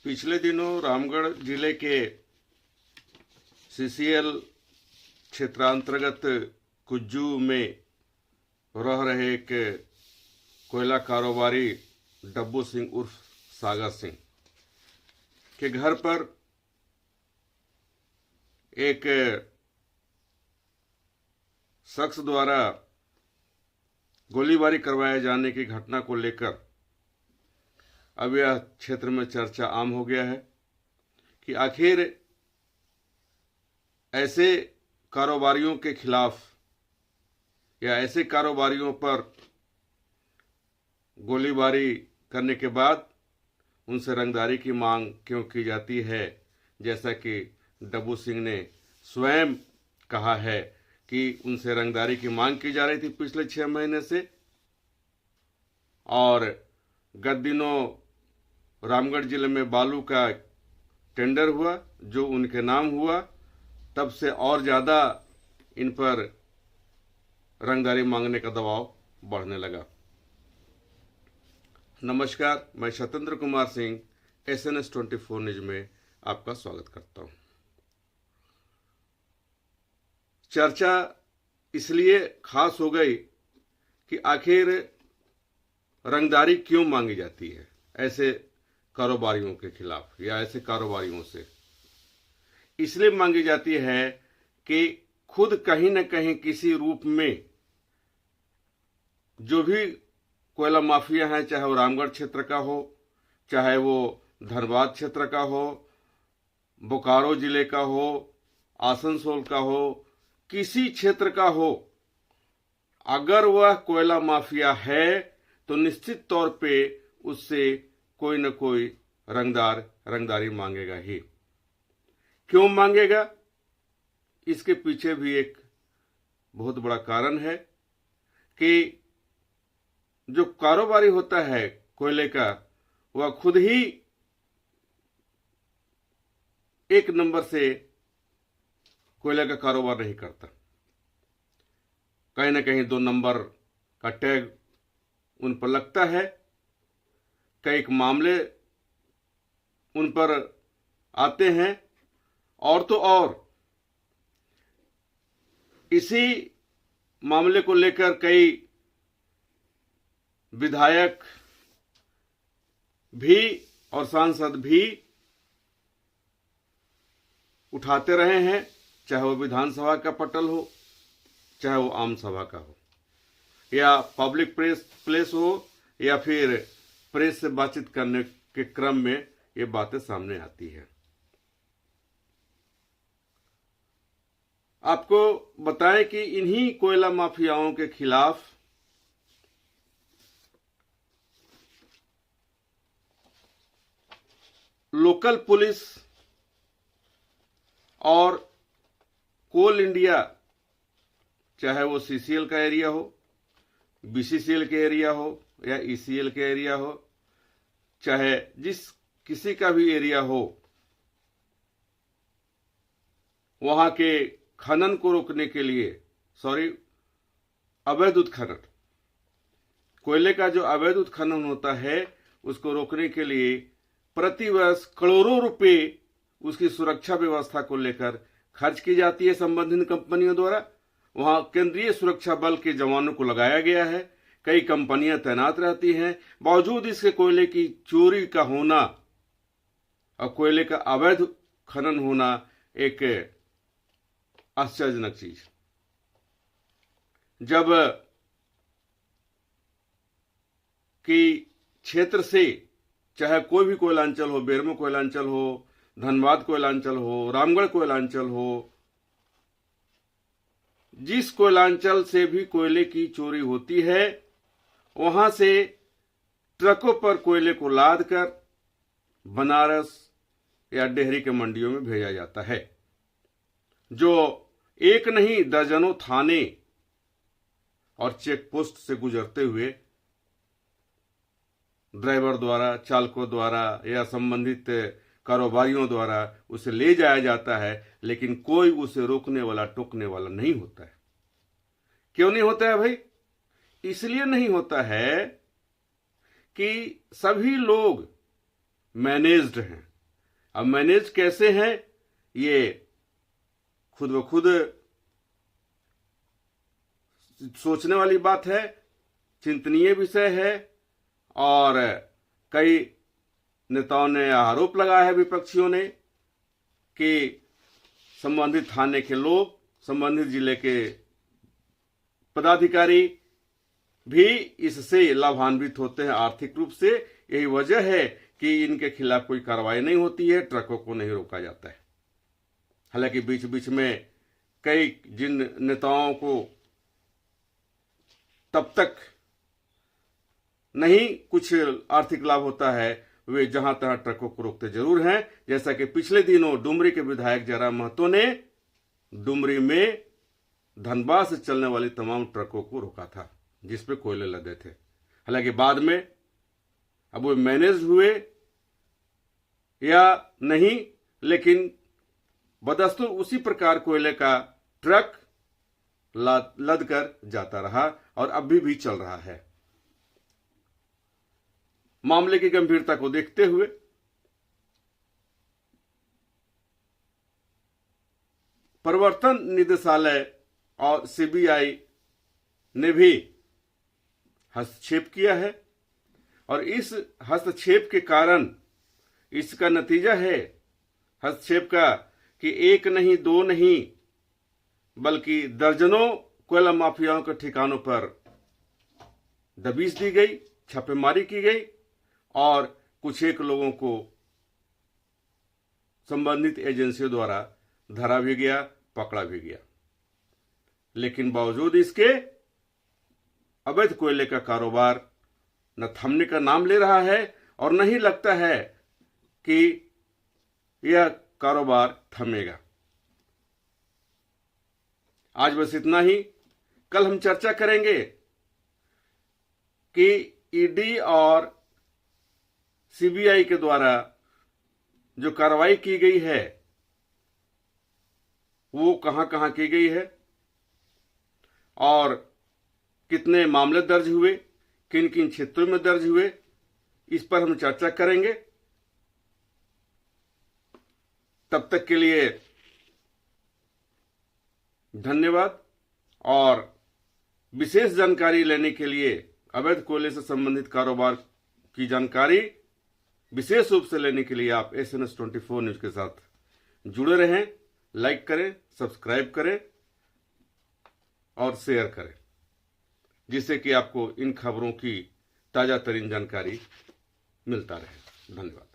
पिछले दिनों रामगढ़ जिले के सीसीएल क्षेत्रांतर्गत कुज्जू में रह रहे एक कोयला कारोबारी डब्बू सिंह उर्फ सागर सिंह के घर पर एक शख्स द्वारा गोलीबारी करवाए जाने की घटना को लेकर अब यह क्षेत्र में चर्चा आम हो गया है कि आखिर ऐसे कारोबारियों के खिलाफ या ऐसे कारोबारियों पर गोलीबारी करने के बाद उनसे रंगदारी की मांग क्यों की जाती है, जैसा कि डब्बू सिंह ने स्वयं कहा है कि उनसे रंगदारी की मांग की जा रही थी पिछले 6 महीने से। और गत दिनों रामगढ़ जिले में बालू का टेंडर हुआ जो उनके नाम हुआ, तब से और ज्यादा इन पर रंगदारी मांगने का दबाव बढ़ने लगा। नमस्कार, मैं सत्येंद्र कुमार सिंह SNS 24 न्यूज में आपका स्वागत करता हूं। चर्चा इसलिए खास हो गई कि आखिर रंगदारी क्यों मांगी जाती है ऐसे कारोबारियों के खिलाफ या ऐसे कारोबारियों से। इसलिए मांगी जाती है कि खुद कहीं न कहीं किसी रूप में जो भी कोयला माफिया है, चाहे वो रामगढ़ क्षेत्र का हो, चाहे वो धनबाद क्षेत्र का हो, बोकारो जिले का हो, आसनसोल का हो, किसी क्षेत्र का हो, अगर वह कोयला माफिया है तो निश्चित तौर पे उससे कोई न कोई रंगदारी मांगेगा ही। क्यों मांगेगा? इसके पीछे भी एक बहुत बड़ा कारण है कि जो कारोबारी होता है कोयले का, वह खुद ही एक नंबर से कोयले का कारोबार नहीं करता। कहीं न कहीं 2 नंबर का टैग उन पर लगता है। कई मामले उन पर आते हैं और तो और इसी मामले को लेकर कई विधायक भी और सांसद भी उठाते रहे हैं, चाहे वो विधानसभा का पटल हो, चाहे वो आम सभा का हो, या पब्लिक प्लेस हो, या फिर प्रेस से बातचीत करने के क्रम में ये बातें सामने आती है। आपको बताएं कि इन्हीं कोयला माफियाओं के खिलाफ लोकल पुलिस और कोल इंडिया, चाहे वो CCL का एरिया हो, BCCL के एरिया हो या ECL के एरिया हो, चाहे जिस किसी का भी एरिया हो, वहां के खनन को रोकने के लिए, अवैध उत्खनन, कोयले का जो अवैध उत्खनन होता है उसको रोकने के लिए प्रतिवर्ष करोड़ों रुपए उसकी सुरक्षा व्यवस्था को लेकर खर्च की जाती है संबंधित कंपनियों द्वारा। वहां केंद्रीय सुरक्षा बल के जवानों को लगाया गया है, कई कंपनियां तैनात रहती हैं। बावजूद इसके कोयले की चोरी का होना और कोयले का अवैध खनन होना एक आश्चर्यजनक चीज। जब कि क्षेत्र से, चाहे कोई भी कोयलांचल हो, बेरमो कोयलांचल हो, धनबाद कोयलांचल हो, रामगढ़ कोयलांचल हो, जिस कोयलांचल से भी कोयले की चोरी होती है, वहां से ट्रकों पर कोयले को लाद कर बनारस या डेहरी के मंडियों में भेजा जाता है, जो एक नहीं दर्जनों थाने और चेक पोस्ट से गुजरते हुए ड्राइवर द्वारा, चालकों द्वारा या संबंधित कारोबारियों द्वारा उसे ले जाया जाता है, लेकिन कोई उसे रोकने वाला, टोकने वाला नहीं होता है। क्यों नहीं होता है भाई? इसलिए नहीं होता है कि सभी लोग मैनेज्ड हैं, अब मैनेज कैसे हैं, ये खुद ब खुद सोचने वाली बात है, चिंतनीय विषय है। और कई नेताओं ने आरोप लगाया है, विपक्षियों ने, कि संबंधित थाने के लोग, संबंधित जिले के पदाधिकारी भी इससे लाभान्वित होते हैं आर्थिक रूप से। यही वजह है कि इनके खिलाफ कोई कार्रवाई नहीं होती है, ट्रकों को नहीं रोका जाता है। हालांकि बीच बीच में कई जिन नेताओं को तब तक नहीं कुछ आर्थिक लाभ होता है, वे जहां तहां ट्रकों को रोकते जरूर हैं। जैसा कि पिछले दिनों डुमरी के विधायक जयराम महतो ने डुमरी में धनबाद से चलने वाली तमाम ट्रकों को रोका था, जिस पे कोयले लदे थे। हालांकि बाद में अब वो मैनेज हुए या नहीं, लेकिन बदस्तूर उसी प्रकार कोयले का ट्रक लद कर जाता रहा और अभी भी चल रहा है। मामले की गंभीरता को देखते हुए प्रवर्तन निदेशालय और सीबीआई ने भी हस्तक्षेप किया है, और इस हस्तक्षेप के कारण इसका नतीजा है हस्तक्षेप का कि एक नहीं, दो नहीं, बल्कि दर्जनों कोयला माफियाओं के ठिकानों पर दबिश दी गई, छापेमारी की गई और कुछ एक लोगों को संबंधित एजेंसियों द्वारा धरा भी गया, पकड़ा भी गया। लेकिन बावजूद इसके अवैध कोयले का कारोबार न थमने का नाम ले रहा है और न ही लगता है कि यह कारोबार थमेगा। आज बस इतना ही। कल हम चर्चा करेंगे कि ईडी और सीबीआई के द्वारा जो कार्रवाई की गई है वो कहां कहां की गई है और कितने मामले दर्ज हुए, किन किन क्षेत्रों में दर्ज हुए, इस पर हम चर्चा करेंगे। तब तक के लिए धन्यवाद। और विशेष जानकारी लेने के लिए, अवैध कोयले से संबंधित कारोबार की जानकारी विशेष रूप से लेने के लिए आप SNS 24 न्यूज के साथ जुड़े रहें। लाइक करें, सब्सक्राइब करें और शेयर करें, जिससे कि आपको इन खबरों की ताजा तरीन जानकारी मिलता रहे। धन्यवाद।